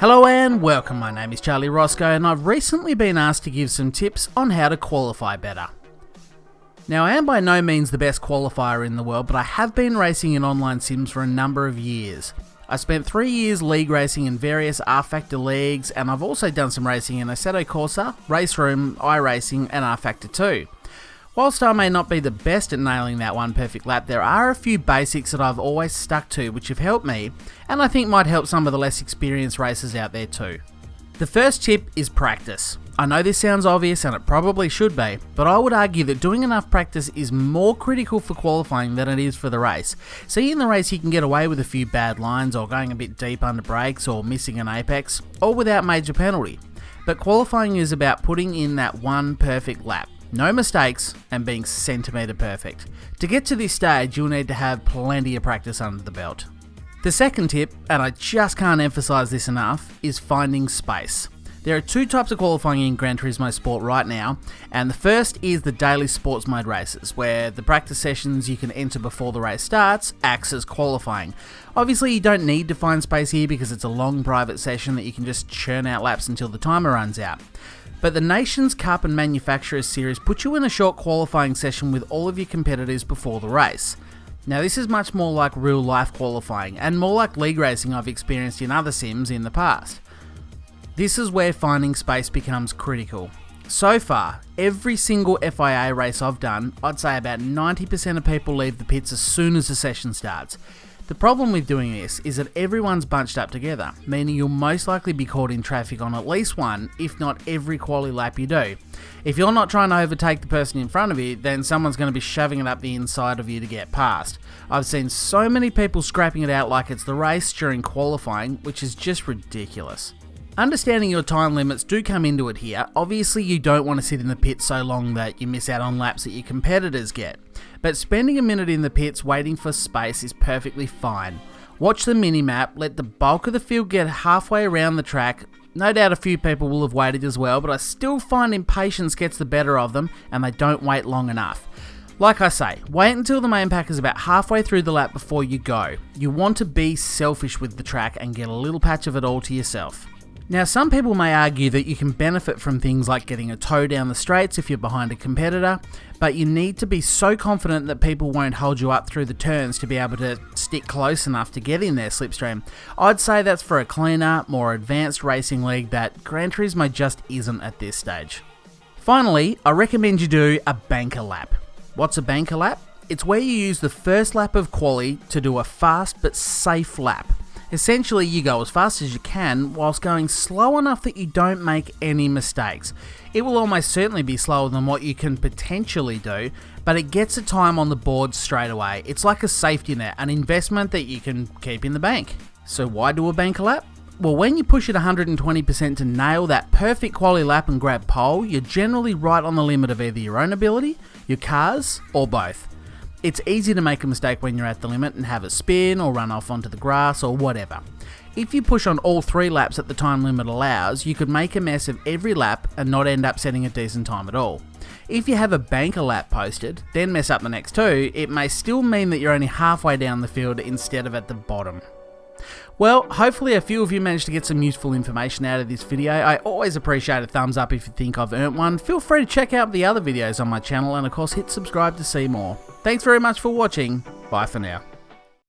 Hello and welcome, my name is Charlie Roscoe and I've recently been asked to give some tips on how to qualify better. Now I am by no means the best qualifier in the world, but I have been racing in online sims for a number of years. I spent 3 years league racing in various R-Factor leagues, and I've also done some racing in Assetto Corsa, Race Room, iRacing and R-Factor 2. Whilst I may not be the best at nailing that one perfect lap, there are a few basics that I've always stuck to which have helped me, and I think might help some of the less experienced racers out there too. The first tip is practice. I know this sounds obvious and it probably should be, but I would argue that doing enough practice is more critical for qualifying than it is for the race. See, in the race you can get away with a few bad lines or going a bit deep under brakes or missing an apex, all without major penalty. But qualifying is about putting in that one perfect lap. No mistakes and being centimetre perfect. To get to this stage, you'll need to have plenty of practice under the belt. The second tip, and I just can't emphasise this enough, is finding space. There are two types of qualifying in Gran Turismo Sport right now, and the first is the daily sports mode races, where the practice sessions you can enter before the race starts acts as qualifying. Obviously you don't need to find space here because it's a long private session that you can just churn out laps until the timer runs out. But the Nations Cup and Manufacturers Series put you in a short qualifying session with all of your competitors before the race. Now this is much more like real life qualifying, and more like league racing I've experienced in other sims in the past. This is where finding space becomes critical. So far, every single FIA race I've done, I'd say about 90% of people leave the pits as soon as the session starts. The problem with doing this is that everyone's bunched up together, meaning you'll most likely be caught in traffic on at least one, if not every quali lap you do. If you're not trying to overtake the person in front of you, then someone's going to be shoving it up the inside of you to get past. I've seen so many people scrapping it out like it's the race during qualifying, which is just ridiculous. Understanding your time limits do come into it here. Obviously you don't want to sit in the pit so long that you miss out on laps that your competitors get. But spending a minute in the pits waiting for space is perfectly fine. Watch the minimap, let the bulk of the field get halfway around the track. No doubt a few people will have waited as well, but I still find impatience gets the better of them and they don't wait long enough. Like I say, wait until the main pack is about halfway through the lap before you go. You want to be selfish with the track and get a little patch of it all to yourself. Now some people may argue that you can benefit from things like getting a tow down the straights if you're behind a competitor, but you need to be so confident that people won't hold you up through the turns to be able to stick close enough to get in their slipstream. I'd say that's for a cleaner, more advanced racing league that Gran Turismo just isn't at this stage. Finally, I recommend you do a banker lap. What's a banker lap? It's where you use the first lap of quali to do a fast but safe lap. Essentially, you go as fast as you can whilst going slow enough that you don't make any mistakes. It will almost certainly be slower than what you can potentially do, but it gets a time on the board straight away. It's like a safety net, an investment that you can keep in the bank. So why do a banker lap? Well, when you push it 120% to nail that perfect quali lap and grab pole, you're generally right on the limit of either your own ability, your car's, or both. It's easy to make a mistake when you're at the limit and have a spin or run off onto the grass or whatever. If you push on all 3 laps that the time limit allows, you could make a mess of every lap and not end up setting a decent time at all. If you have a banker lap posted, then mess up the next 2, it may still mean that you're only halfway down the field instead of at the bottom. Well, hopefully a few of you managed to get some useful information out of this video. I always appreciate a thumbs up if you think I've earned one. Feel free to check out the other videos on my channel and of course hit subscribe to see more. Thanks very much for watching. Bye for now.